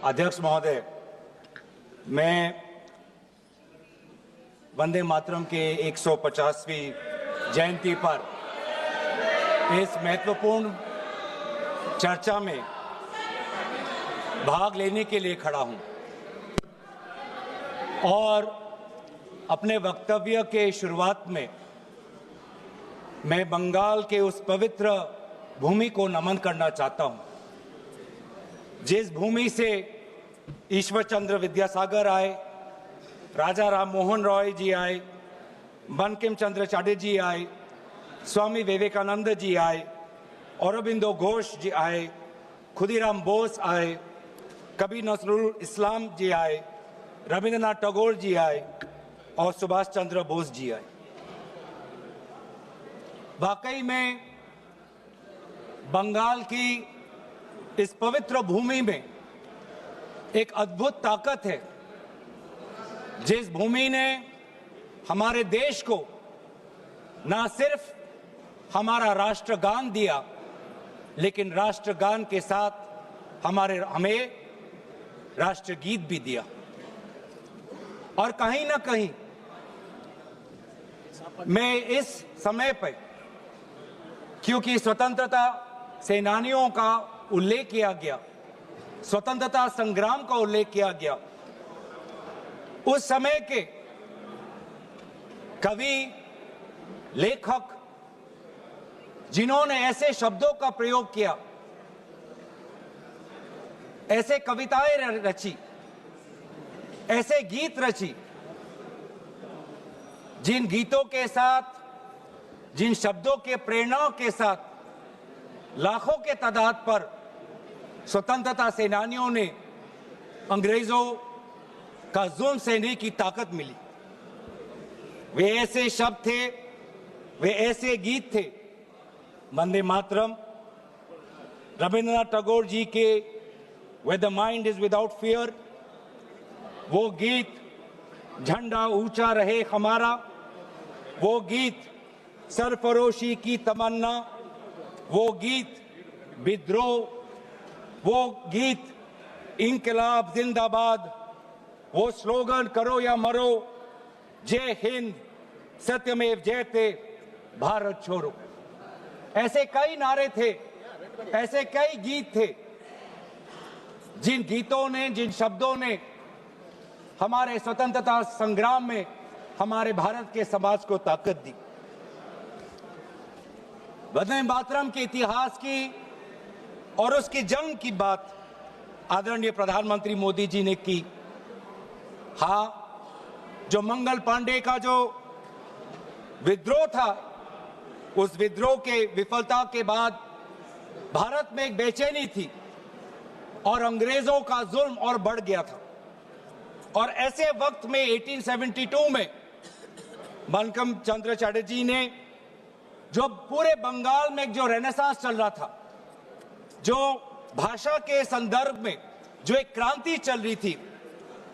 अध्यक्ष महोदय, मैं वंदे मातरम के 150वीं जयंती पर इस महत्वपूर्ण चर्चा में भाग लेने के लिए खड़ा हूं और अपने वक्तव्य के शुरुआत में मैं बंगाल के उस पवित्र भूमि को नमन करना चाहता हूं, जिस भूमि से ईश्वर चंद्र विद्यासागर आए, राजा राम मोहन रॉय जी आए, बंकिम चंद्र चटर्जी आए, स्वामी विवेकानंद जी आए, अरबिंदो घोष जी आए, खुदीराम बोस आए, कबीर नजरुल इस्लाम जी आए, रविंद्रनाथ टैगोर जी आए और सुभाष चंद्र बोस जी आए। वाकई में बंगाल की इस पवित्र भूमि में एक अद्भुत ताकत है, जिस भूमि ने हमारे देश को न सिर्फ हमारा राष्ट्रगान दिया, लेकिन राष्ट्रगान के साथ हमें राष्ट्रगीत भी दिया। और कहीं ना कहीं मैं इस समय पर, क्योंकि स्वतंत्रता सेनानियों का उल्लेख किया गया, स्वतंत्रता संग्राम का उल्लेख किया गया, उस समय के कवि, लेखक जिन्होंने ऐसे शब्दों का प्रयोग किया, ऐसे कविताएं रची, ऐसे गीत रची, जिन गीतों के साथ, जिन शब्दों के प्रेरणाओं के साथ लाखों के तादाद पर स्वतंत्रता सेनानियों ने अंग्रेजों का जुल्म सहने की ताकत मिली। वे ऐसे शब्द थे, वे ऐसे गीत थे, वंदे मातरम, रविंद्रनाथ टैगोर जी के Where the mind is without fear, वो गीत झंडा ऊंचा रहे हमारा, वो गीत सरफरोशी की तमन्ना, वो गीत विद्रोह, वो गीत इंकलाब जिंदाबाद, वो स्लोगन करो या मरो, जय हिंद, सत्यमेव जयते, भारत छोड़ो। ऐसे कई नारे थे, ऐसे कई गीत थे, जिन गीतों ने, जिन शब्दों ने हमारे स्वतंत्रता संग्राम में हमारे भारत के समाज को ताकत दी। वंदे मातरम के इतिहास की और उसकी जंग की बात आदरणीय प्रधानमंत्री मोदी जी ने की। हाँ, जो मंगल पांडे का जो विद्रोह था, उस विद्रोह के विफलता के बाद भारत में एक बेचैनी थी और अंग्रेजों का जुल्म और बढ़ गया था। और ऐसे वक्त में 1872 में बंकिम चंद्र चटर्जी ने, जो पूरे बंगाल में जो रेनेसांस चल रहा था, जो भाषा के संदर्भ में जो एक क्रांति चल रही थी,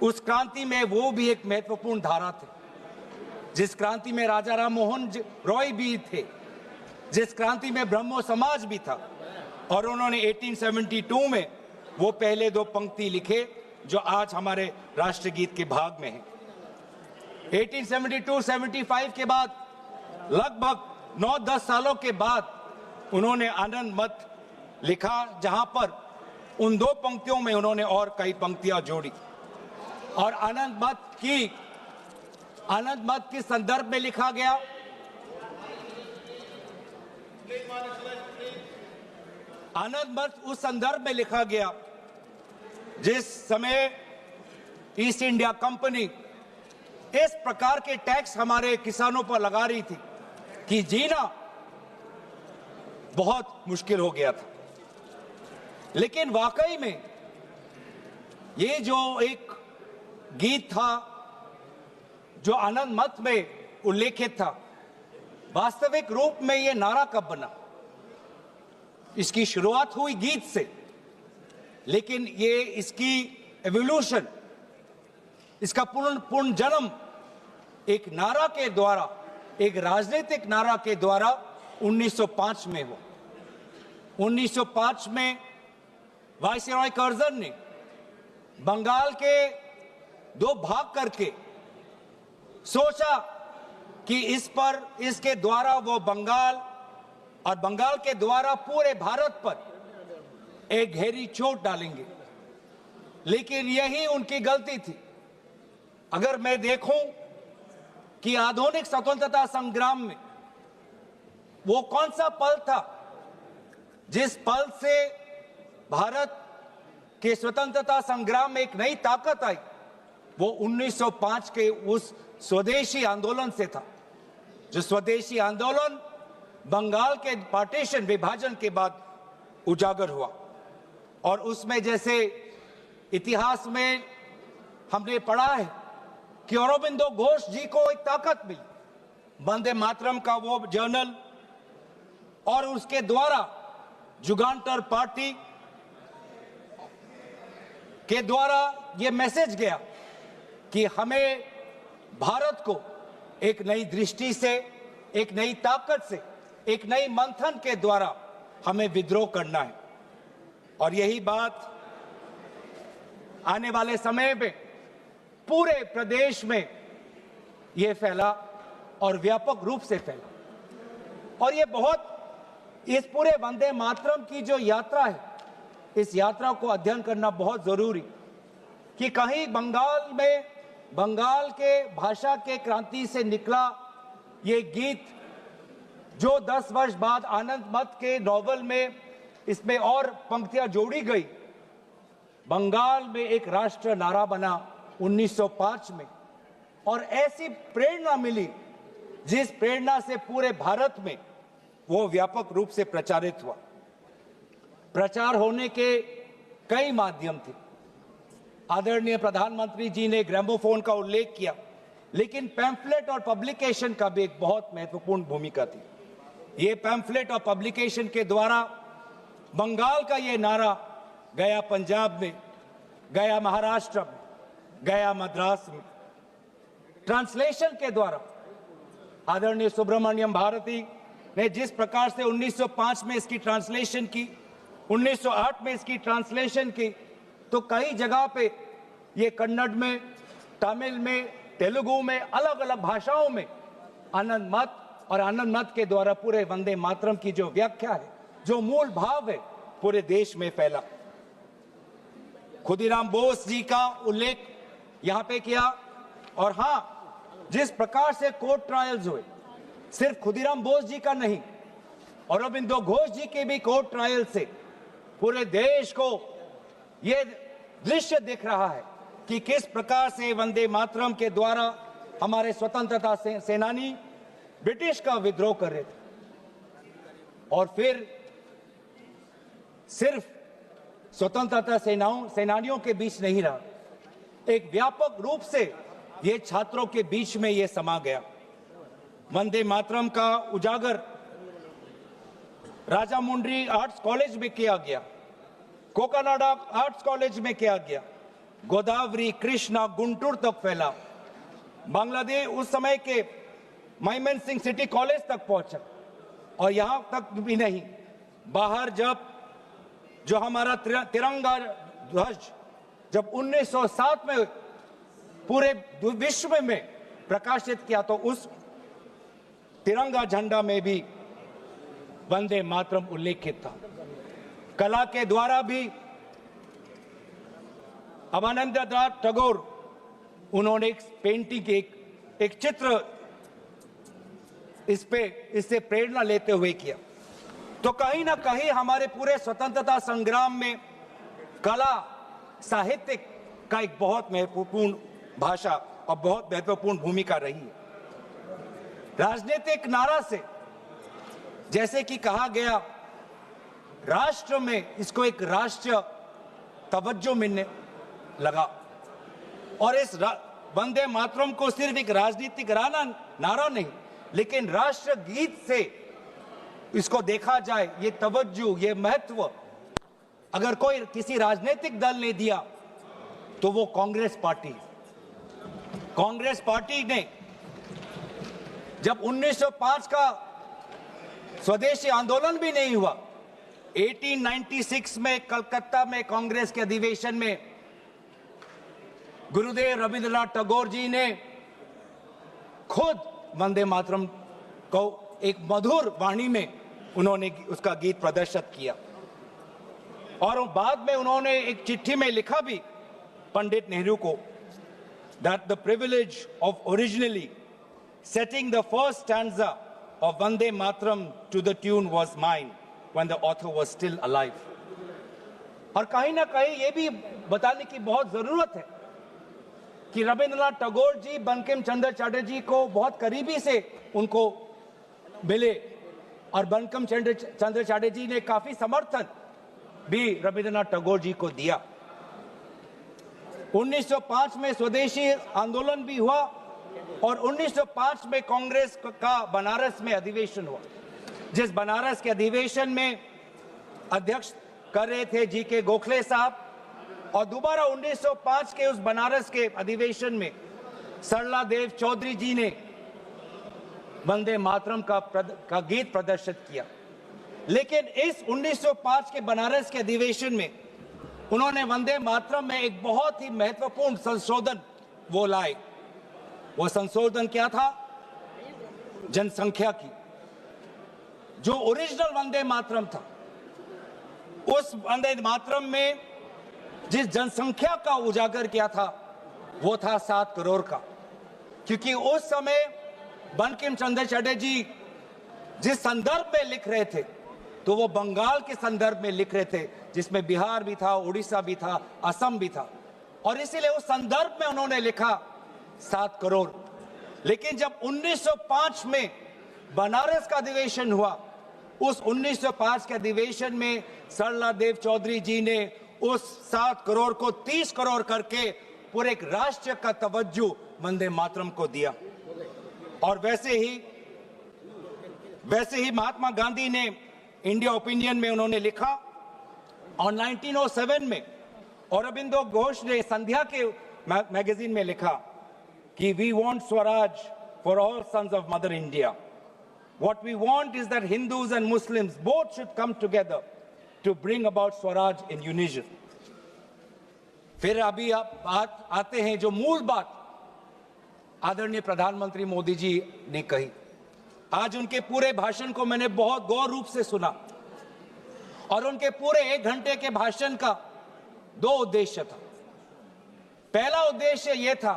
उस क्रांति में वो भी एक महत्वपूर्ण धारा थे, जिस क्रांति में राजा राम मोहन रॉय भी थे, जिस क्रांति में ब्रह्मो समाज भी था। और उन्होंने 1872 में वो पहले दो पंक्ति लिखे जो आज हमारे राष्ट्रगीत के भाग में हैं। 1872-75 के बाद लगभग 9-10 सालों के बाद उन्होंने आनंद मत लिखा, जहां पर उन दो पंक्तियों में उन्होंने और कई पंक्तियां जोड़ी। और आनंद मत के संदर्भ में लिखा गया, आनंद मत उस संदर्भ में लिखा गया जिस समय ईस्ट इंडिया कंपनी इस प्रकार के टैक्स हमारे किसानों पर लगा रही थी कि जीना बहुत मुश्किल हो गया था। लेकिन वाकई में ये जो एक गीत था, जो आनंद मत में उल्लेखित था, वास्तविक रूप में ये नारा कब बना? इसकी शुरुआत हुई गीत से, लेकिन ये इसकी एवोल्यूशन, इसका पूर्ण जन्म एक नारा के द्वारा, एक राजनीतिक नारा के द्वारा 1905 में हुआ। 1905 में वायसरॉय कर्जन ने बंगाल के दो भाग करके सोचा कि इसके द्वारा वो बंगाल और बंगाल के द्वारा पूरे भारत पर एक गहरी चोट डालेंगे, लेकिन यही उनकी गलती थी। अगर मैं देखूं कि आधुनिक स्वतंत्रता संग्राम में वो कौन सा पल था जिस पल से भारत के स्वतंत्रता संग्राम में एक नई ताकत आई, वो 1905 के उस स्वदेशी आंदोलन से था। जो स्वदेशी आंदोलन बंगाल के पार्टीशन विभाजन के बाद उजागर हुआ, और उसमें जैसे इतिहास में हमने पढ़ा है कि अरबिंदो घोष जी को एक ताकत मिली, वंदे मातरम का वो जर्नल, और उसके द्वारा जुगांतर पार्टी के द्वारा ये मैसेज गया कि हमें भारत को एक नई दृष्टि से, एक नई ताकत से, एक नई मंथन के द्वारा हमें विद्रोह करना है। और यही बात आने वाले समय में पूरे प्रदेश में ये फैला और व्यापक रूप से फैला। और ये बहुत, इस पूरे वंदे मातरम की जो यात्रा है, इस यात्रा को अध्ययन करना बहुत जरूरी, कि कहीं बंगाल के भाषा के क्रांति से निकला ये गीत, जो 10 वर्ष बाद आनंद मत के नॉवल में इसमें और पंक्तियां जोड़ी गई, बंगाल में एक राष्ट्र नारा बना 1905 में, और ऐसी प्रेरणा मिली जिस प्रेरणा से पूरे भारत में वो व्यापक रूप से प्रचारित हुआ। प्रचार होने के कई माध्यम थे। आदरणीय प्रधानमंत्री जी ने ग्रामोफोन का उल्लेख किया, लेकिन पैम्फलेट और पब्लिकेशन का भी एक बहुत महत्वपूर्ण भूमिका थी। ये पैम्फलेट और पब्लिकेशन के द्वारा बंगाल का ये नारा गया पंजाब में, गया महाराष्ट्र में, गया मद्रास में। ट्रांसलेशन के द्वारा आदरणीय सुब्रमण्यम भारती ने जिस प्रकार से 1905 में इसकी ट्रांसलेशन की, 1908 में इसकी ट्रांसलेशन की, तो कई जगह पे ये कन्नड़ में, तमिल में, तेलुगु में, अलग अलग भाषाओं में आनंद मत और आनंद मत के द्वारा पूरे वंदे मातरम की जो व्याख्या है, जो मूल भाव है, पूरे देश में फैला। खुदीराम बोस जी का उल्लेख यहां पे किया। और हां, जिस प्रकार से कोर्ट ट्रायल्स हुए, सिर्फ खुदीराम बोस जी का नहीं, अरबिंदो घोष जी के भी कोर्ट ट्रायल से पूरे देश को यह दृश्य दिख रहा है कि किस प्रकार से वंदे मातरम के द्वारा हमारे स्वतंत्रता सेनानी ब्रिटिश का विद्रोह कर रहे थे। और फिर सिर्फ स्वतंत्रता सेनानियों के बीच नहीं रहा, एक व्यापक रूप से ये छात्रों के बीच में ये समा गया। वंदे मातरम का उजागर राजामुंड्री आर्ट्स कॉलेज में किया गया, कोकानाडा आर्ट्स कॉलेज में किया गया, गोदावरी, कृष्णा, गुंटूर तक फैला, बांग्लादेश उस समय के माइमन सिंह सिटी कॉलेज तक पहुंचा। और यहां तक भी नहीं, बाहर जो हमारा तिरंगा ध्वज जब 1907 में पूरे विश्व में प्रकाशित किया, तो उस तिरंगा झंडा में भी वंदे मातरम उल्लेखित था। कला के द्वारा भी अवनींद्रनाथ टैगोर, उन्होंने एक पेंटिंग, एक चित्र इससे प्रेरणा लेते हुए किया। तो कहीं ना कहीं हमारे पूरे स्वतंत्रता संग्राम में कला, साहित्य का एक बहुत महत्वपूर्ण भाषा और बहुत महत्वपूर्ण भूमिका रही है। राजनीतिक नारा से, जैसे कि कहा गया, राष्ट्र में इसको एक राष्ट्रीय तवज्जो मिलने लगा, और इस वंदे मातरम को सिर्फ एक राजनीतिक नारा नहीं, लेकिन राष्ट्र गीत से इसको देखा जाए, ये तवज्जो, ये महत्व अगर कोई किसी राजनीतिक दल ने दिया तो वो कांग्रेस पार्टी। कांग्रेस पार्टी ने जब 1905 का स्वदेशी आंदोलन भी नहीं हुआ, 1896 में कलकत्ता में कांग्रेस के अधिवेशन में गुरुदेव रविंद्रनाथ टैगोर जी ने खुद वंदे मातरम को एक मधुर वाणी में उन्होंने उसका गीत प्रदर्शित किया और बाद में उन्होंने एक चिट्ठी में लिखा भी पंडित नेहरू को that the privilege of originally setting the first stanza of Vande Mataram to the tune was mine when the author was still alive. और कहीं ना कहीं ये भी बताने की बहुत जरूरत है कि रविंद्रनाथ टैगोर जी बंकिम चंद्र चटर्जी को बहुत करीबी से उनको मिले और बंकिम चंद्र चटर्जी ने काफी समर्थन भी रविंद्रनाथ टैगोर जी को दिया। 1905 में स्वदेशी आंदोलन भी हुआ और 1905 में कांग्रेस का बनारस में अधिवेशन हुआ, जिस बनारस के अधिवेशन में अध्यक्ष कर रहे थे जी.के. गोखले साहब और दोबारा 1905 के उस बनारस के अधिवेशन में सरला देव चौधरी जी ने वंदे मातरम का गीत प्रदर्शित किया। लेकिन इस 1905 के बनारस के अधिवेशन में उन्होंने वंदे मातरम में एक बहुत ही महत्वपूर्ण संशोधन वो लाए। वो संशोधन क्या था? जनसंख्या की। जो ओरिजिनल वंदे मातरम था, उस वंदे मातरम में जिस जनसंख्या का उजागर किया था वो था 7 करोड़ का, क्योंकि उस समय बंकिम चंद्र चटर्जी जिस संदर्भ में लिख रहे थे तो वो बंगाल के संदर्भ में लिख रहे थे, जिसमें बिहार भी था, उड़ीसा भी था, असम भी था, और इसीलिए उस संदर्भ में उन्होंने लिखा 7 करोड़। लेकिन जब 1905 में बनारस का अधिवेशन हुआ, उस 1905 के अधिवेशन में सरला देव चौधरी जी ने उस 7 करोड़ को 30 करोड़ करके पूरे एक राष्ट्र का तवज्जो वंदे मातरम को दिया। और वैसे ही महात्मा गांधी ने इंडिया ओपिनियन में उन्होंने लिखा और 1907 में औरबिंदो घोष ने संध्या के मैगजीन में लिखा कि we want Swaraj for all sons of mother India. What we want is that Hindus and Muslims both should come together to bring about Swaraj in unison. फिर अभी आप आते हैं जो मूल बात आदरणीय प्रधानमंत्री मोदी जी ने कही। आज उनके पूरे भाषण को मैंने बहुत गौर रूप से सुना और उनके पूरे 1 घंटे के भाषण का 2 उद्देश्य था। पहला उद्देश्य यह था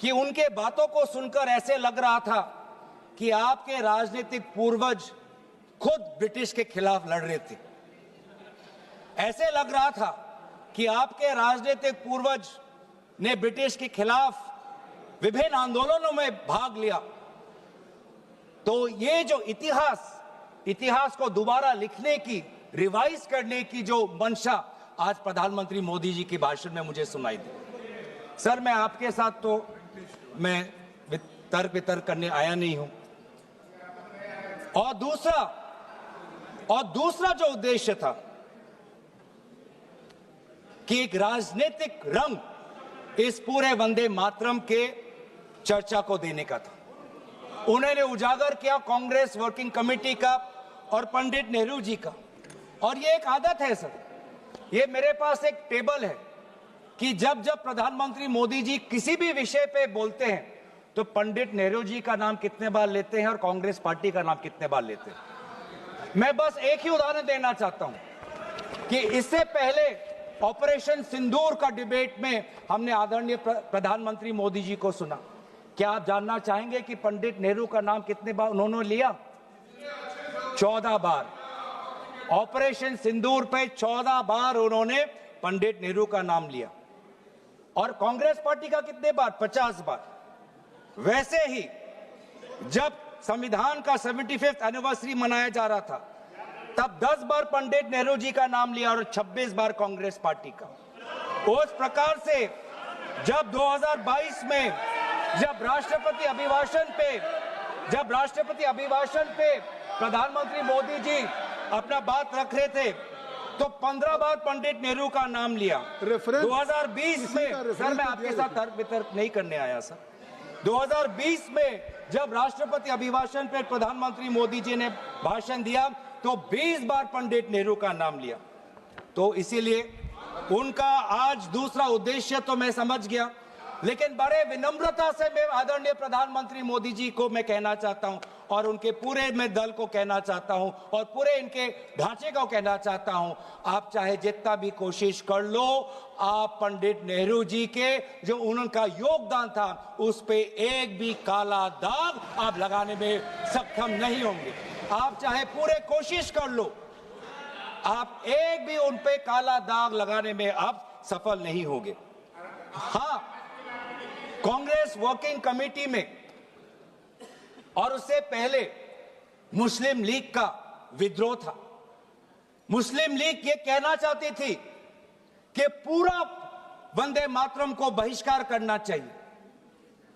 कि उनके बातों को सुनकर ऐसे लग रहा था कि आपके राजनीतिक पूर्वज खुद ब्रिटिश के खिलाफ लड़ रहे थे। ऐसे लग रहा था कि आपके राजनीतिक पूर्वज ने ब्रिटिश के खिलाफ विभिन्न आंदोलनों में भाग लिया। तो ये जो इतिहास को दोबारा लिखने की, रिवाइज करने की जो मंशा आज प्रधानमंत्री मोदी जी के भाषण में मुझे सुनाई दी। सर, मैं आपके साथ तो मैं तर्क वितर्क करने आया नहीं हूं। और दूसरा जो उद्देश्य था कि एक राजनीतिक रंग इस पूरे वंदे मातरम के चर्चा को देने का था। उन्होंने उजागर किया कांग्रेस वर्किंग कमेटी का और पंडित नेहरू जी का। और ये एक आदत है सर, ये मेरे पास एक टेबल है कि जब प्रधानमंत्री मोदी जी किसी भी विषय पे बोलते हैं तो पंडित नेहरू जी का नाम कितने बार लेते हैं और कांग्रेस पार्टी का नाम कितने बार लेते हैं। मैं बस एक ही उदाहरण देना चाहता हूं कि इससे पहले ऑपरेशन सिंदूर का डिबेट में हमने आदरणीय प्रधानमंत्री मोदी जी को सुना। क्या आप जानना चाहेंगे कि पंडित नेहरू का नाम कितने बार उन्होंने लिया? 14 बार। ऑपरेशन सिंदूर पे 14 बार उन्होंने पंडित नेहरू का नाम लिया। और कांग्रेस पार्टी का कितने बार? 50 बार। वैसे ही जब संविधान का 75th एनिवर्सरी मनाया जा रहा था तब 10 बार पंडित नेहरू जी का नाम लिया और 26 बार कांग्रेस पार्टी का। उस प्रकार से जब 2022 में जब राष्ट्रपति अभिभाषण पे प्रधानमंत्री मोदी जी अपना बात रख रहे थे तो 15 बार पंडित नेहरू का नाम लिया। 2020 में, सर मैं आपके साथ तर्क वितर्क नहीं करने आया सर, 2020 में जब राष्ट्रपति अभिभाषण पे प्रधानमंत्री मोदी जी ने भाषण दिया तो 20 बार पंडित नेहरू का नाम लिया। तो इसीलिए उनका आज दूसरा उद्देश्य तो मैं समझ गया, लेकिन बड़े विनम्रता से मैं आदरणीय प्रधानमंत्री मोदी जी को मैं कहना चाहता हूं और उनके पूरे मैं दल को कहना चाहता हूं और पूरे इनके ढांचे को कहना चाहता हूं, आप चाहे जितना भी कोशिश कर लो, आप पंडित नेहरू जी के जो उनका योगदान था उस पे एक भी काला दाग आप लगाने में सक्षम नहीं होंगे। आप चाहे पूरे कोशिश कर लो, आप एक भी उन पे काला दाग लगाने में आप सफल नहीं होंगे। हाँ, कांग्रेस वर्किंग कमेटी में और उससे पहले मुस्लिम लीग का विद्रोह था। मुस्लिम लीग ये कहना चाहती थी कि पूरा वंदे मातरम को बहिष्कार करना चाहिए,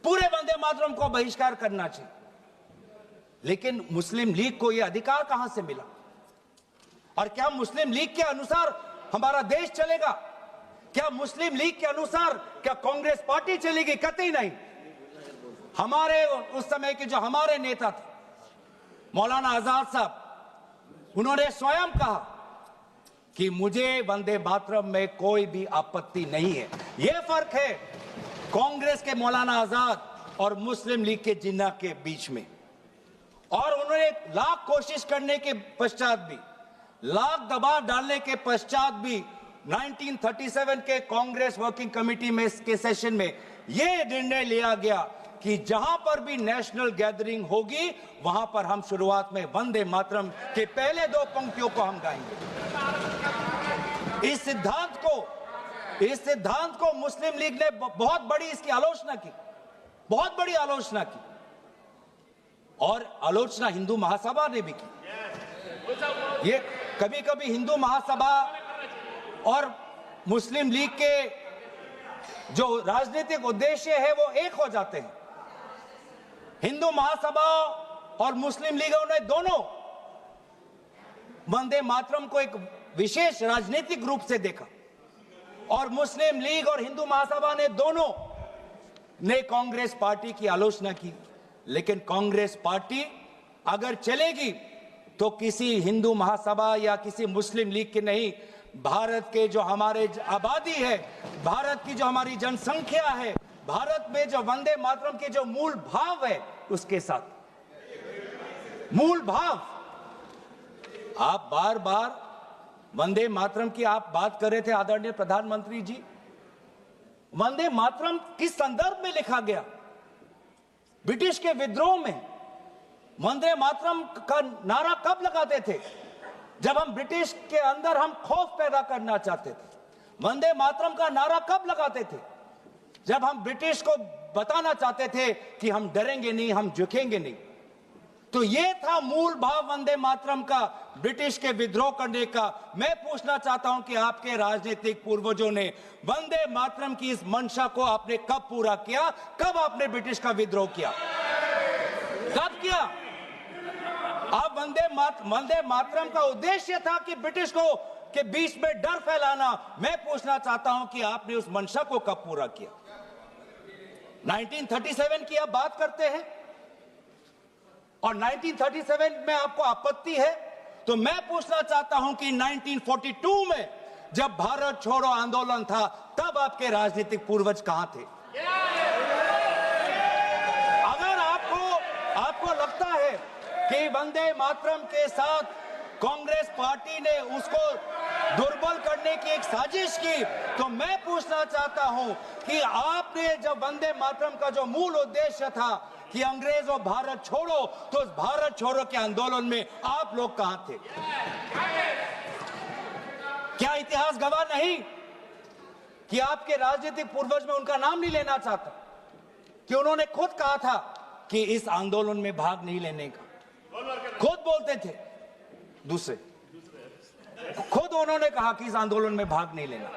पूरे वंदे मातरम को बहिष्कार करना चाहिए, लेकिन मुस्लिम लीग को यह अधिकार कहां से मिला? और क्या मुस्लिम लीग के अनुसार हमारा देश चलेगा? क्या मुस्लिम लीग के अनुसार क्या कांग्रेस पार्टी चलेगी? कतई नहीं। हमारे उस समय के जो हमारे नेता थे मौलाना आजाद साहब, उन्होंने स्वयं कहा कि मुझे वंदे मातरम में कोई भी आपत्ति नहीं है। यह फर्क है कांग्रेस के मौलाना आजाद और मुस्लिम लीग के जिन्ना के बीच में। और उन्होंने लाख कोशिश करने के पश्चात भी, लाख दबाव डालने के पश्चात भी 1937 के कांग्रेस वर्किंग कमेटी में के सेशन में यह निर्णय लिया गया कि जहां पर भी नेशनल गैदरिंग होगी वहां पर हम शुरुआत में वंदे मातरम के पहले दो पंक्तियों को हम गाएंगे। इस सिद्धांत को मुस्लिम लीग ने बहुत बड़ी इसकी आलोचना की, बहुत बड़ी आलोचना की, और आलोचना हिंदू महासभा ने भी की। ये कभी कभी हिंदू महासभा और मुस्लिम लीग के जो राजनीतिक उद्देश्य है वो एक हो जाते हैं। हिंदू महासभा और मुस्लिम लीगों ने दोनों वंदे मातरम को एक विशेष राजनीतिक रूप से देखा और मुस्लिम लीग और हिंदू महासभा ने दोनों ने कांग्रेस पार्टी की आलोचना की। लेकिन कांग्रेस पार्टी अगर चलेगी तो किसी हिंदू महासभा या किसी मुस्लिम लीग की नहीं, भारत के जो हमारे आबादी है, भारत की जो हमारी जनसंख्या है, भारत में जो वंदे मातरम के जो मूल भाव है उसके साथ मूल भाव। आप बार बार वंदे मातरम की आप बात कर रहे थे आदरणीय प्रधानमंत्री जी। वंदे मातरम किस संदर्भ में लिखा गया? ब्रिटिश के विद्रोह में वंदे मातरम का नारा कब लगाते थे? जब हम ब्रिटिश के अंदर हम खौफ पैदा करना चाहते थे। वंदे मातरम का नारा कब लगाते थे? जब हम ब्रिटिश को बताना चाहते थे कि हम डरेंगे नहीं, हम झुकेंगे नहीं। तो ये था मूल भाव वंदे मातरम का, ब्रिटिश के विद्रोह करने का। मैं पूछना चाहता हूं कि आपके राजनीतिक पूर्वजों ने वंदे मातरम की इस मंशा को आपने कब पूरा किया? कब आपने ब्रिटिश का विद्रोह किया? कब किया? आप वंदे मातरम का उद्देश्य था कि ब्रिटिश को के बीच में डर फैलाना। मैं पूछना चाहता हूं कि आपने उस मंशा को कब पूरा किया? 1937 की आप बात करते हैं और 1937 में आपको आपत्ति है, तो मैं पूछना चाहता हूं कि 1942 में जब भारत छोड़ो आंदोलन था तब आपके राजनीतिक पूर्वज कहां थे? अगर आपको लगता है कि वंदे मातरम के साथ कांग्रेस पार्टी ने उसको दुर्बल करने की एक साजिश की, तो मैं पूछना चाहता हूं कि आपने जब वंदे मातरम का जो मूल उद्देश्य था कि अंग्रेजों भारत छोड़ो, तो उस भारत छोड़ो के आंदोलन में आप लोग कहां थे? क्या इतिहास गवाह नहीं कि आपके राजनीतिक पूर्वज में उनका नाम नहीं लेना चाहता कि उन्होंने खुद कहा था कि इस आंदोलन में भाग नहीं लेने का? खुद बोलते थे दूसरे, खुद उन्होंने कहा कि इस आंदोलन में भाग नहीं लेना।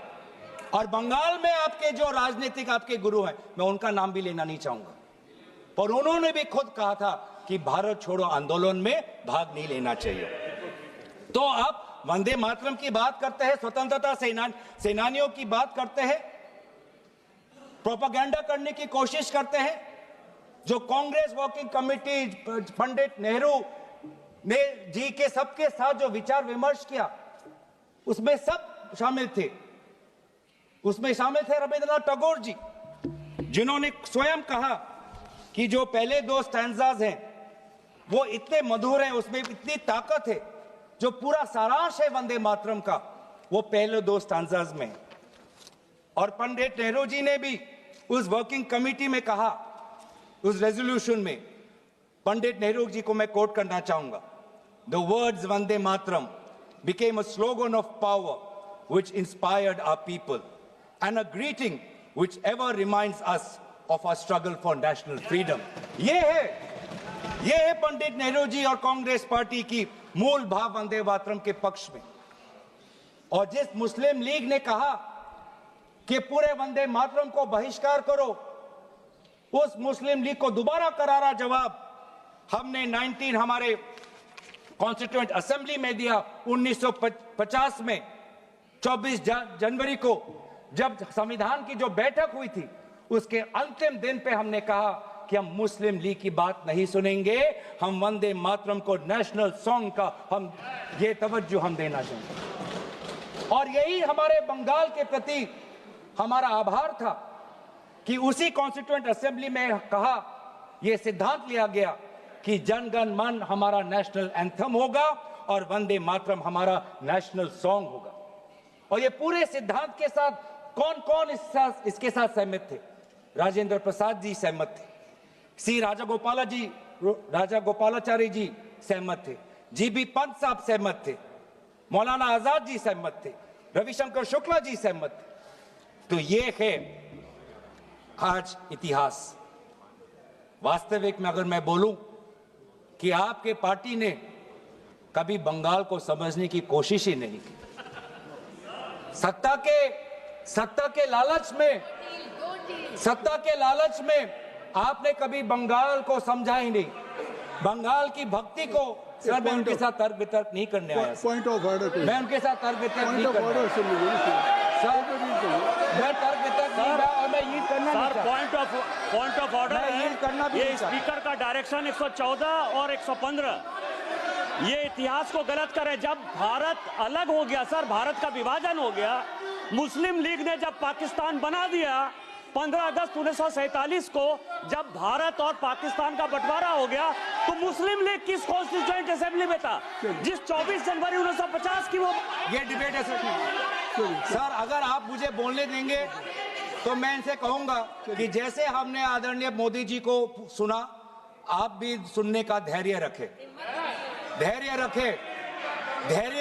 और बंगाल में आपके जो राजनीतिक आपके गुरु हैं, मैं उनका नाम भी लेना नहीं चाहूंगा, पर उन्होंने भी खुद कहा था कि भारत छोड़ो आंदोलन में भाग नहीं लेना चाहिए। तो आप वंदे मातरम की बात करते हैं, स्वतंत्रता सेनानियों की बात करते हैं, प्रोपेगेंडा करने की कोशिश करते हैं। जो कांग्रेस वर्किंग कमेटी पंडित नेहरू ने जी के सबके साथ जो विचार विमर्श किया उसमें सब शामिल थे। उसमें शामिल थे रविंद्रनाथ टैगोर जी, जिन्होंने स्वयं कहा कि जो पहले दो स्टैंजाज हैं वो इतने मधुर हैं, उसमें इतनी ताकत है, जो पूरा सारांश है वंदे मातरम का वो पहले दो स्टैंजाज में। और पंडित नेहरू जी ने भी उस वर्किंग कमेटी में कहा, उस रेजोल्यूशन में, पंडित नेहरू जी को मैं कोट करना चाहूंगा, the words Vande Mataram became a slogan of power which inspired our people and a greeting which ever reminds us of our struggle for national freedom। ये है पंडित नेहरू जी और कांग्रेस पार्टी की मूल भाव वंदे मातरम के पक्ष में। और जिस मुस्लिम लीग ने कहा कि पूरे वंदे मातरम को बहिष्कार करो, उस मुस्लिम लीग को दोबारा करारा जवाब हमने हमारे कॉन्स्टिट्यूएंट असेंबली में दिया 1950 में 24 जनवरी को, जब संविधान की जो बैठक हुई थी उसके अंतिम दिन पे हमने कहा कि हम मुस्लिम लीग की बात नहीं सुनेंगे, हम वंदे मातरम को नेशनल सॉन्ग का हम ये तवज्जो हम देना चाहेंगे। और यही हमारे बंगाल के प्रति हमारा आभार था कि उसी कॉन्स्टिट्यूएंट असेंबली में कहा, यह सिद्धांत लिया गया कि जन गण मन हमारा नेशनल एंथम होगा और वंदे मातरम हमारा नेशनल सॉन्ग होगा। और ये पूरे सिद्धांत के साथ कौन कौन इसके साथ सहमत थे? राजेंद्र प्रसाद जी सहमत थे, सी राजागोपालाचारी जी सहमत थे, जीबी पंत साहब सहमत थे, मौलाना आजाद जी सहमत थे, रविशंकर शुक्ला जी सहमत थे। तो ये है आज इतिहास। वास्तविक में अगर मैं बोलूं कि आपके पार्टी ने कभी बंगाल को समझने की कोशिश ही नहीं की। सत्ता के लालच में आपने कभी बंगाल को समझा ही नहीं। बंगाल की भक्ति को सर, मैं उनके साथ तर्क वितर्क नहीं करने आया। पॉइंट ऑफ ऑर्डर, मैं उनके साथ तर्क वितर्क नहीं करने आया। सर, मैं तर्क वितर्क नहीं रहा और मैं यील्ड करना नहीं चाहता। पॉइंट ऑफ ऑर्डर है, ये स्पीकर का डायरेक्शन 114 और 115 ये इतिहास को गलत करे। जब भारत अलग हो गया सर, भारत का विभाजन हो गया, मुस्लिम लीग ने जब पाकिस्तान बना दिया 15 अगस्त 1947 को, जब भारत और पाकिस्तान का बंटवारा हो गया, तो मुस्लिम लीग किस कॉन्स्टिट्यूएंट असेंबली में था जिस 24 जनवरी 1950 की वो ये डिबेट है सर। अगर आप मुझे बोलने देंगे तो मैं इनसे कहूंगा कि जैसे हमने आदरणीय मोदी जी को सुना, आप भी सुनने का धैर्य रखें। धैर्य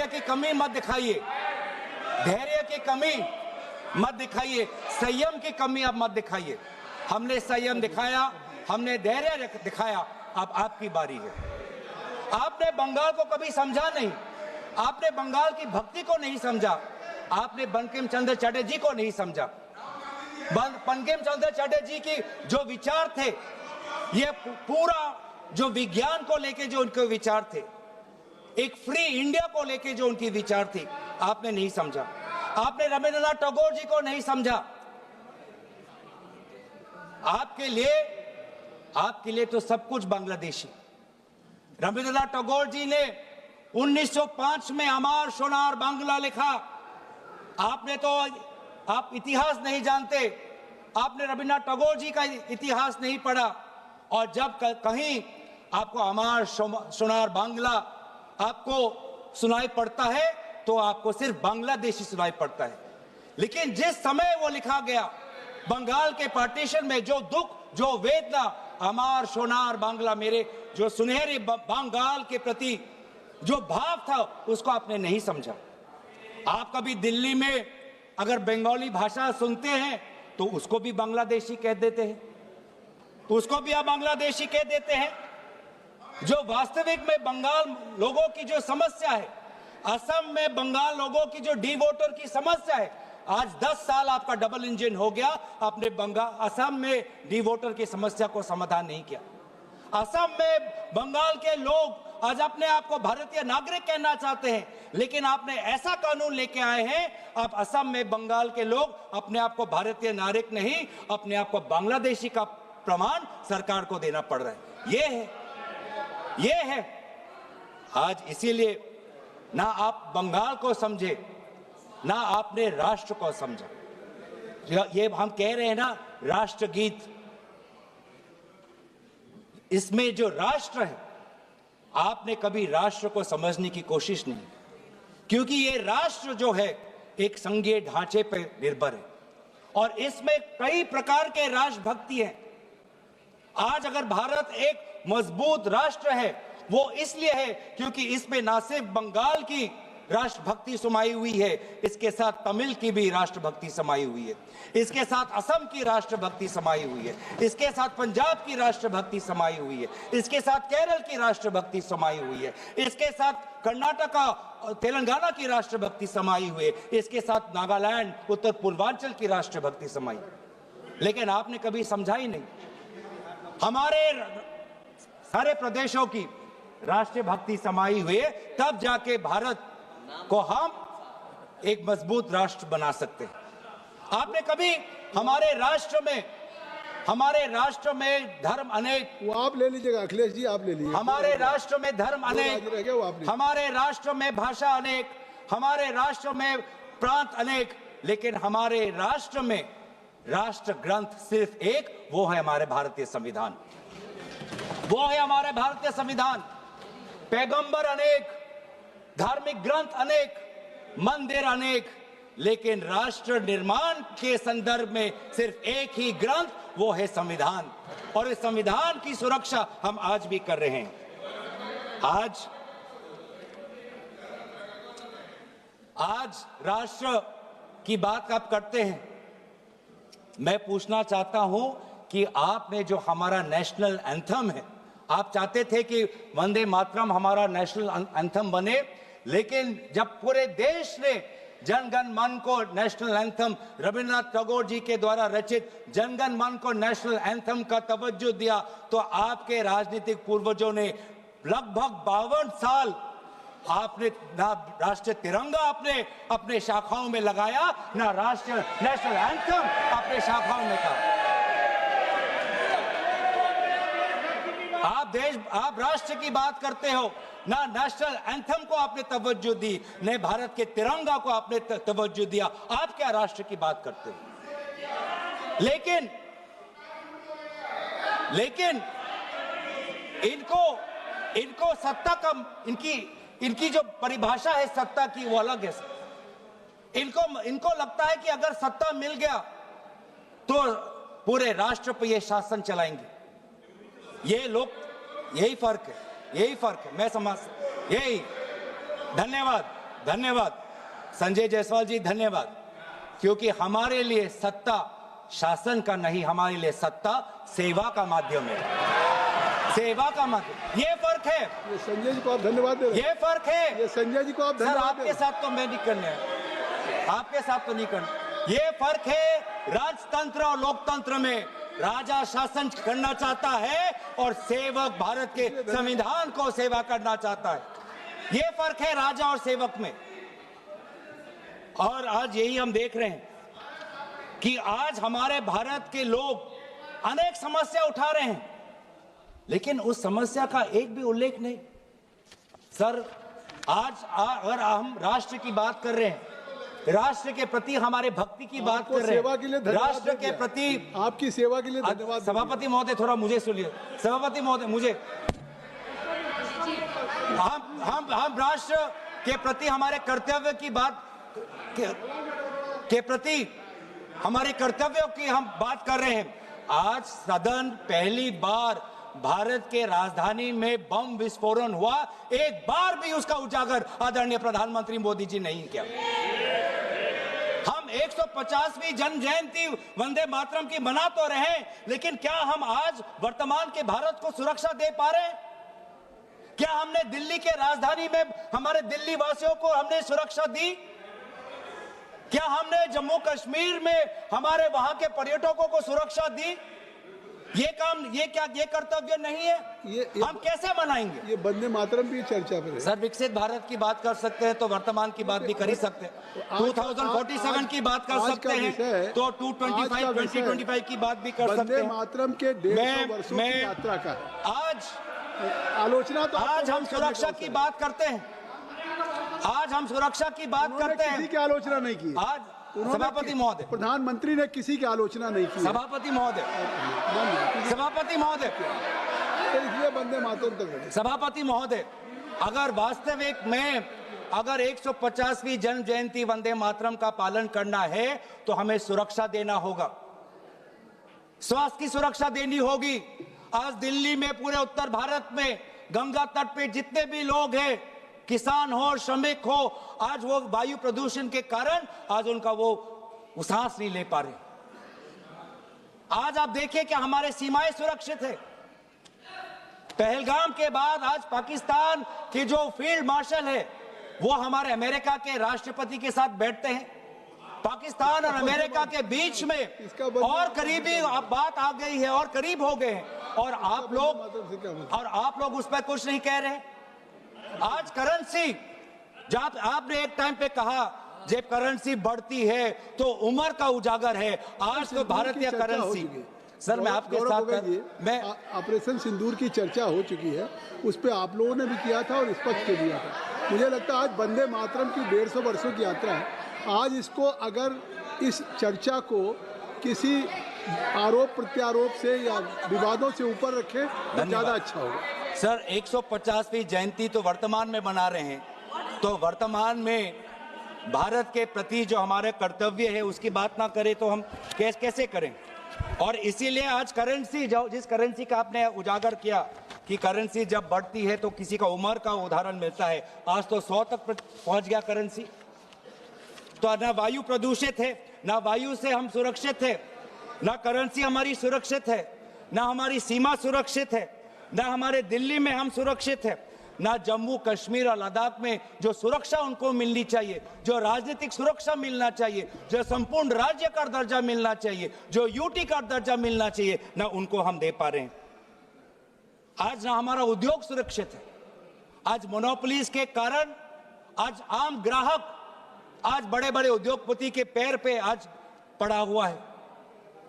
की कमी मत दिखाइए, संयम की कमी अब मत दिखाइए। हमने संयम दिखाया, हमने धैर्य दिखाया, अब आपकी बारी है। आपने बंगाल को कभी समझा नहीं, आपने बंगाल की भक्ति को नहीं समझा, आपने बंकिम चंद्र चटर्जी को नहीं समझा। बंकिम चंद्र चटर्जी की जो विचार थे, ये पूरा जो विज्ञान को लेके जो उनके विचार थे, एक फ्री इंडिया को लेके जो उनकी विचार थी, आपने नहीं समझा। आपने रविंद्रनाथ टैगोर जी को नहीं समझा। आपके लिए तो सब कुछ बांग्लादेशी। रविंद्रनाथ टैगोर जी ने 1905 में अमार सोनार बांग्ला लिखा। आप इतिहास नहीं जानते, आपने रविंद्रनाथ टैगोर जी का इतिहास नहीं पढ़ा। और जब कहीं आपको अमार सोनार बांग्ला आपको सुनाई पड़ता है तो आपको सिर्फ बांग्लादेशी सुनाई पड़ता है। लेकिन जिस समय वो लिखा गया, बंगाल के पार्टीशन में जो दुख, जो वेदना, अमार सोनार बांग्ला, मेरे जो सुनहरे बंगाल के प्रति जो भाव था, उसको आपने नहीं समझा। आप कभी दिल्ली में अगर बंगाली भाषा सुनते हैं तो उसको भी बांग्लादेशी कह देते हैं, जो वास्तविक में बंगाल लोगों की जो समस्या है, असम में बंगाल लोगों की जो डी वोटर की समस्या है, आज 10 साल आपका डबल इंजन हो गया, आपने असम में डी वोटर की समस्या को समाधान नहीं किया। असम में बंगाल के लोग आज अपने आप को भारतीय नागरिक कहना चाहते हैं, लेकिन आपने ऐसा कानून लेके आए हैं, अब असम में बंगाल के लोग अपने आप को भारतीय नागरिक नहीं, अपने आप को बांग्लादेशी का प्रमाण सरकार को देना पड़ रहा है। ये है आज। इसीलिए ना आप बंगाल को समझे, ना आपने राष्ट्र को समझा। ये हम कह रहे हैं ना राष्ट्रगीत, इसमें जो राष्ट्र है, आपने कभी राष्ट्र को समझने की कोशिश नहीं, क्योंकि ये राष्ट्र जो है एक संघीय ढांचे पर निर्भर है और इसमें कई प्रकार के राष्ट्रभक्ति हैं। आज अगर भारत एक मजबूत राष्ट्र है, वो इसलिए है क्योंकि इसमें ना सिर्फ बंगाल की राष्ट्रभक्ति समाई हुई है, इसके साथ तमिल की भी राष्ट्रभक्ति समाई हुई है, इसके साथ असम की राष्ट्रभक्ति समाई हुई है, इसके साथ पंजाब की राष्ट्रभक्ति समाई हुई है, इसके साथ केरल की राष्ट्रभक्ति समाई हुई है, इसके साथ कर्नाटका तेलंगाना की राष्ट्रभक्ति समाई हुई है, इसके साथ नागालैंड उत्तर पूर्वांचल की राष्ट्रभक्ति समाई। लेकिन आपने कभी समझा ही नहीं, हमारे सारे प्रदेशों की राष्ट्रीय भक्ति समाई हुई है, तब जाके भारत को हम एक मजबूत राष्ट्र बना सकते हैं। आपने कभी हमारे राष्ट्र में धर्म अनेक, वो आप ले लीजिएगा अखिलेश जी, आप ले लीजिए। हमारे राष्ट्र में धर्म अनेक, हमारे राष्ट्र में भाषा अनेक, हमारे राष्ट्र में प्रांत अनेक, लेकिन हमारे राष्ट्र में राष्ट्र ग्रंथ सिर्फ एक, वो है हमारे भारतीय संविधान। वो है हमारे भारतीय संविधान। पैगंबर अनेक, धार्मिक ग्रंथ अनेक, मंदिर अनेक, लेकिन राष्ट्र निर्माण के संदर्भ में सिर्फ एक ही ग्रंथ, वो है संविधान। और इस संविधान की सुरक्षा हम आज भी कर रहे हैं। आज राष्ट्र की बात आप करते हैं, मैं पूछना चाहता हूं कि आपने जो हमारा नेशनल एंथम है, आप चाहते थे कि वंदे मातरम हमारा नेशनल एंथम बने, लेकिन जब पूरे देश ने जनगण मन को नेशनल एंथम, रविंद्रनाथ टैगोर जी के द्वारा रचित जनगण मन को नेशनल एंथम का तवज्जो दिया, तो आपके राजनीतिक पूर्वजों ने लगभग 52 साल आपने ना राष्ट्रीय तिरंगा अपने शाखाओं में लगाया, ना राष्ट्रीय नेशनल एंथम अपने शाखाओं में कहा। आप राष्ट्र की बात करते हो, ना नेशनल एंथम को आपने तवज्जो दी, न भारत के तिरंगा को आपने तवज्जो दिया। आप क्या राष्ट्र की बात करते हो? लेकिन इनको सत्ता का, इनकी जो परिभाषा है सत्ता की, वो अलग है। इनको लगता है कि अगर सत्ता मिल गया तो पूरे राष्ट्र पर ये शासन चलाएंगे। ये लोग, यही फर्क है, मैं समझ, यही। धन्यवाद संजय जायसवाल जी, धन्यवाद, क्योंकि हमारे लिए सत्ता शासन का नहीं, हमारे लिए सत्ता सेवा का माध्यम है, सेवा का माध्यम। ये फर्क है। ये संजय जी को आप धन्यवाद दे रहे हैं। ये फर्क है। ये संजय जी को आप धन्यवाद। आपके साथ तो मैं नहीं करने, आपके साथ तो नहीं करना। ये फर्क है राजतंत्र और लोकतंत्र में। राजा शासन करना चाहता है और सेवक भारत के संविधान को सेवा करना चाहता है। ये फर्क है राजा और सेवक में। और आज यही हम देख रहे हैं कि आज हमारे भारत के लोग अनेक समस्या उठा रहे हैं, लेकिन उस समस्या का एक भी उल्लेख नहीं। सर, आज अगर हम राष्ट्र की बात कर रहे हैं, राष्ट्र के प्रति हमारे भक्ति की बात कर रहे हैं, राष्ट्र के प्रति आपकी सेवा के लिए धन्यवाद। सभापति महोदय, थोड़ा मुझे सुनिए। सभापति महोदय, मुझे, हम राष्ट्र के प्रति हमारे कर्तव्य की बात के प्रति हमारे कर्तव्यों की हम बात कर रहे हैं। आज सदन पहली बार भारत के राजधानी में बम विस्फोटन हुआ, एक बार भी उसका उजागर आदरणीय प्रधानमंत्री मोदी जी नहीं किया। हम 150वीं जन्म जयंती वंदे मातरम की मना तो रहे हैं, लेकिन क्या हम आज वर्तमान के भारत को सुरक्षा दे पा रहे हैं? क्या हमने दिल्ली के राजधानी में हमारे दिल्ली वासियों को हमने सुरक्षा दी? क्या हमने जम्मू कश्मीर में हमारे वहां के पर्यटकों को सुरक्षा दी? ये काम, ये कर्तव्य नहीं है? हम कैसे मनाएंगे? ये वंदे मातरम भी चर्चा पर है। सर, विकसित भारत की बात कर सकते हैं तो वर्तमान की बात भी कर ही सकते हैं। 2047 की बात कर सकते हैं तो 2025 की बात भी कर सकते वंदे हैं। मातरम के 150 वर्षों की यात्रा का आलोचना तो आज हम सुरक्षा की बात करते हैं। आज हम सुरक्षा की बात करते हैं। किसी की आलोचना नहीं की। सभापति महोदय, प्रधानमंत्री ने किसी की आलोचना नहीं की है। सभापति महोदय, सभापति महोदय, तो इसलिए वंदे मातरम तक रखे। सभापति महोदय, अगर वास्तविक में अगर 150वीं जन्म जयंती वंदे मातरम का पालन करना है तो हमें सुरक्षा देना होगा, स्वास्थ्य की सुरक्षा देनी होगी। आज दिल्ली में, पूरे उत्तर भारत में, गंगा तट पे जितने भी लोग हैं, किसान हो, श्रमिक हो, आज वो वायु प्रदूषण के कारण आज उनका वो सांस नहीं ले पा रहे। आज आप देखिए कि हमारे सीमाएं सुरक्षित है। पहलगाम के बाद आज पाकिस्तान की जो फील्ड मार्शल है वो हमारे अमेरिका के राष्ट्रपति के साथ बैठते हैं। पाकिस्तान और अमेरिका के बीच में और करीबी बात आ गई है और करीब हो गए हैं, और आप लोग उस पर कुछ नहीं कह रहे। आज करेंसी, जब आपने एक टाइम पे कहा जब करेंसी बढ़ती है तो उम्र का उजागर है, आज तो भारतीय करेंसी। सर मैं आपके साथ मैं ऑपरेशन सिंदूर की चर्चा हो चुकी है, उस पर आप लोगों ने भी किया था और इस पर के दिया था। मुझे लगता है आज वंदे मातरम की 150 वर्षों की यात्रा है, आज इसको अगर इस चर्चा को किसी आरोप प्रत्यारोप से या विवादों से ऊपर रखें तो ज्यादा अच्छा होगा। सर 150वीं जयंती तो वर्तमान में मना रहे हैं, तो वर्तमान में भारत के प्रति जो हमारे कर्तव्य है उसकी बात ना करें तो हम कैसे करें। और इसीलिए आज करेंसी, जिस करेंसी का आपने उजागर किया कि करेंसी जब बढ़ती है तो किसी का उम्र का उदाहरण मिलता है, आज तो 100 तक पहुंच गया करेंसी। तो ना वायु प्रदूषित है, ना वायु से हम सुरक्षित है, ना करेंसी हमारी सुरक्षित है, ना हमारी सीमा सुरक्षित है, ना हमारे दिल्ली में हम सुरक्षित है, ना जम्मू कश्मीर और लद्दाख में जो सुरक्षा उनको मिलनी चाहिए, जो राजनीतिक सुरक्षा मिलना चाहिए, जो संपूर्ण राज्य का दर्जा मिलना चाहिए, जो यूटी का दर्जा मिलना चाहिए, ना उनको हम दे पा रहे हैं। आज ना हमारा उद्योग सुरक्षित है। आज मोनोपोलीज के कारण आज आम ग्राहक आज बड़े बड़े उद्योगपति के पैर पे आज पड़ा हुआ है।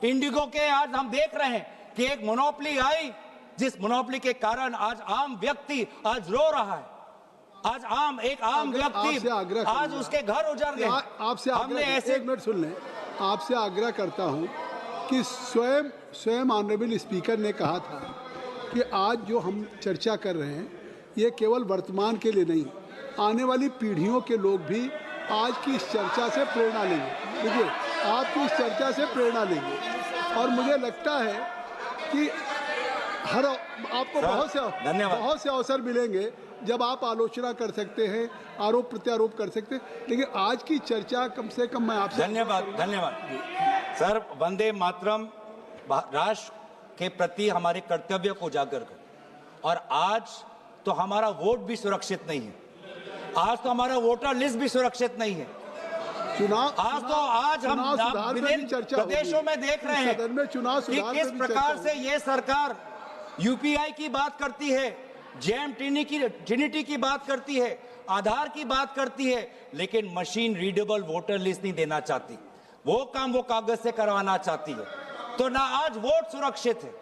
इंडिगो के आज हम देख रहे हैं कि एक मोनोपोली आई, जिस मोनोपोली के कारण आज आम व्यक्ति आज रो रहा है। आज एक आम व्यक्ति आज उसके घर उजड़ गए। आपसे हमने ऐसे, एक मिनट सुन लें, आपसे आग्रह करता हूं कि स्वयं ऑनरेबल स्पीकर ने कहा था कि आज जो हम चर्चा कर रहे हैं ये केवल वर्तमान के लिए नहीं, आने वाली पीढ़ियों के लोग भी आज की इस चर्चा से प्रेरणा लेंगे। देखिए, आपकी इस चर्चा से प्रेरणा लेंगे और मुझे लगता है कि आपको बहुत से अवसर मिलेंगे जब आप आलोचना कर सकते हैं, आरोप प्रत्यारोप कर सकते हैं, लेकिन आज की चर्चा कम से कम मैं आपसे धन्यवाद सर। वंदे मातरम राष्ट्र के प्रति हमारे कर्तव्य को उजागर कर, और आज तो हमारा वोट भी सुरक्षित नहीं है, आज तो हमारा वोटर लिस्ट भी सुरक्षित नहीं है। आज हम विभिन्न प्रदेशों में देख रहे हैं कि किस प्रकार से ये सरकार यूपीआई की बात करती है, जेम ट्रिनिटी की बात करती है, आधार की बात करती है, लेकिन मशीन रीडेबल वोटर लिस्ट नहीं देना चाहती। वो काम वो कागज से करवाना चाहती है। तो ना आज वोट सुरक्षित है,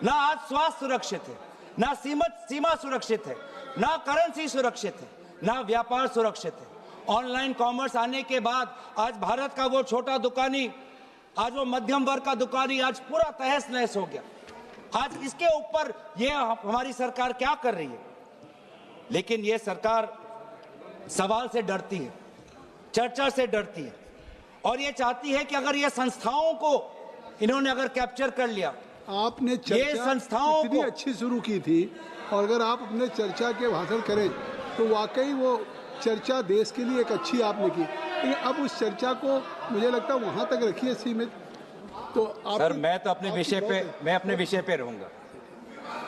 ना आज स्वास्थ्य सुरक्षित है, ना सीमा सुरक्षित है, ना करेंसी सुरक्षित है, ना व्यापार सुरक्षित है। ऑनलाइन कॉमर्स आने के बाद आज भारत का वो छोटा दुकानी, आज वो मध्यम वर्ग का दुकानी आज पूरा तहस नहस हो गया। आज इसके ऊपर ये हमारी सरकार क्या कर रही है? लेकिन ये सरकार सवाल से डरती है, चर्चा से डरती है, और ये चाहती है कि अगर ये संस्थाओं को इन्होंने अगर कैप्चर कर लिया, आपने चर्चा संस्थाओं इतनी अच्छी शुरू की थी, और अगर आप अपने चर्चा के भाषण करें तो वाकई वो चर्चा देश के लिए एक अच्छी आपने की, लेकिन अब उस चर्चा को मुझे लगता है वहां तक रखिए सीमित। तो सर मैं तो अपने विषय पे रहूंगा,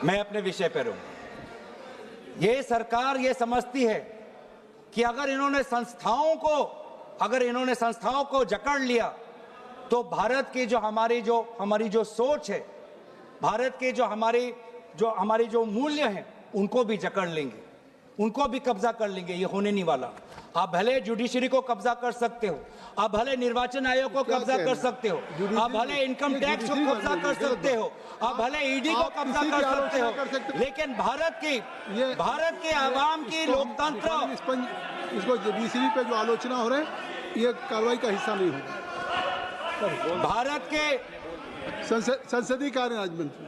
मैं अपने विषय पे रहूंगा। ये सरकार ये समझती है कि अगर इन्होंने संस्थाओं को जकड़ लिया तो भारत की हमारी जो सोच है, भारत के हमारी जो मूल्य हैं, उनको भी जकड़ लेंगे, उनको भी कब्जा कर लेंगे। ये होने नहीं वाला। आप भले जुडिशरी को कब्जा कर सकते हो, आप भले निर्वाचन आयोग को कब्जा कर सकते हो, आप भले इनकम टैक्स को कब्जा कर सकते हो, आप भले ईडी को कब्जा कर सकते हो, लेकिन भारत के आवाम की लोकतंत्र, इसको जुडिशरी पे जो आलोचना हो रहे हैं ये कार्रवाई का हिस्सा नहीं होगा। भारत के संसदीय कार्य राज्य मंत्री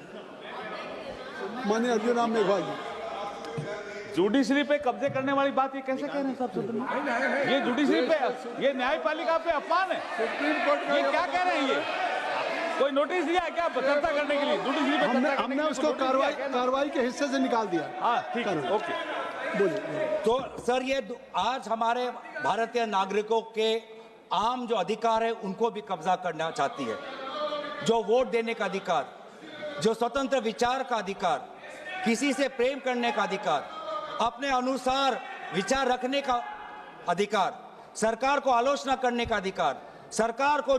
माननीय अर्जुन राम मेघवाल जी, जुडिशरी पे कब्जे करने वाली बात ये कैसे कह रहे हैं साहब सदन में? ये जुडिशरी पे, ये न्यायपालिका पे अपमान है। सुप्रीम कोर्ट ये क्या कह रहे हैं? ये कोई नोटिस दिया है क्या चर्चा करने के लिए? जुडिशरी पे चर्चा करने हमने के लिए उसको कोई notice दिया है क्या? कार्रवाई के हिस्से से निकाल दिया। हाँ ठीक है, ओके। बोलिए। तो सर ये आज हमारे भारतीय नागरिकों के आम जो अधिकार है उनको भी कब्जा करना चाहती है। जो वोट देने का अधिकार, जो स्वतंत्र विचार का अधिकार, किसी से प्रेम करने का अधिकार, अपने अनुसार विचार रखने का अधिकार, सरकार को आलोचना करने का अधिकार, सरकार को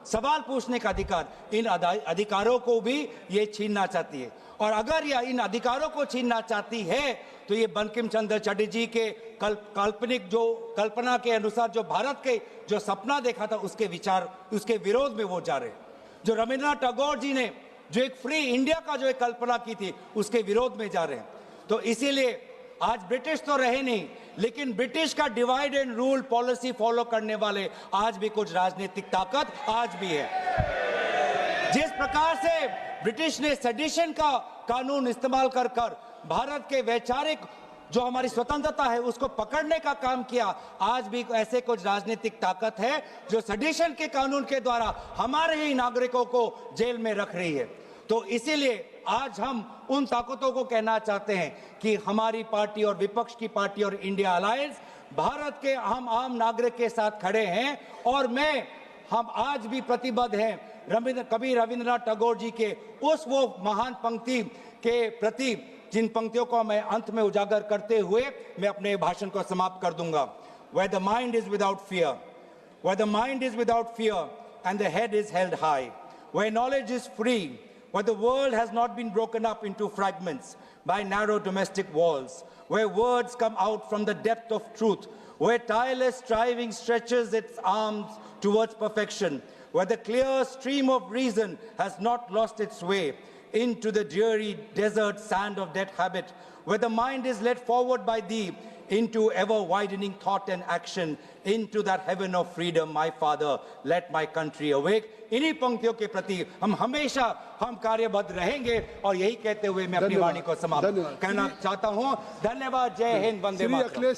सवाल पूछने का अधिकार, इन अधिकारों को भी ये छीनना चाहती है। और अगर यह इन अधिकारों को छीनना चाहती है तो ये बंकिम चंद्र चटर्जी के काल्पनिक जो कल्पना के अनुसार जो भारत के जो सपना देखा था उसके विरोध में वो जा रहे हैं। जो रविंद्रनाथ टैगोर जी ने जो एक फ्री इंडिया का जो एक कल्पना की थी उसके विरोध में जा रहे हैं। तो इसीलिए आज ब्रिटिश तो रहे नहीं, लेकिन ब्रिटिश का divide and rule policy follow करने वाले आज भी कुछ राजनीतिक ताकत आज भी है। जिस प्रकार से ब्रिटिश ने सेडिशन का कानून इस्तेमाल कर भारत के वैचारिक जो हमारी स्वतंत्रता है उसको पकड़ने का काम किया, आज भी ऐसे कुछ राजनीतिक ताकत है जो सेडिशन के कानून के द्वारा हमारे ही नागरिकों को जेल में रख रही है। तो इसीलिए आज हम उन ताकतों को कहना चाहते हैं कि हमारी पार्टी और विपक्ष की पार्टी और इंडिया अलायंस भारत के हम आम नागरिक के साथ खड़े हैं। और हम आज भी प्रतिबद्ध हैं कवि रविंद्रनाथ टैगोर जी के उस वो महान पंक्ति के प्रति, जिन पंक्तियों को मैं अंत में उजागर करते हुए मैं अपने भाषण को समाप्त कर दूंगा। Where the mind is without fear, where the mind is without fear and the head is held high, where knowledge is free, where the world has not been broken up into fragments by narrow domestic walls, where words come out from the depth of truth, where tireless striving stretches its arms towards perfection, where the clear stream of reason has not lost its way into the dreary desert sand of dead habit, where the mind is led forward by thee into ever-widening thought and action, into that heaven of freedom, my Father, let my country awake. इन्हीं पंक्तियों के प्रति हम हमेशा कार्यबद्ध रहेंगे और यही कहते हुए मैं अपनी वाणी को समाप्त करना चाहता हूं। धन्यवाद। जय हिंद, वंदे मातरम।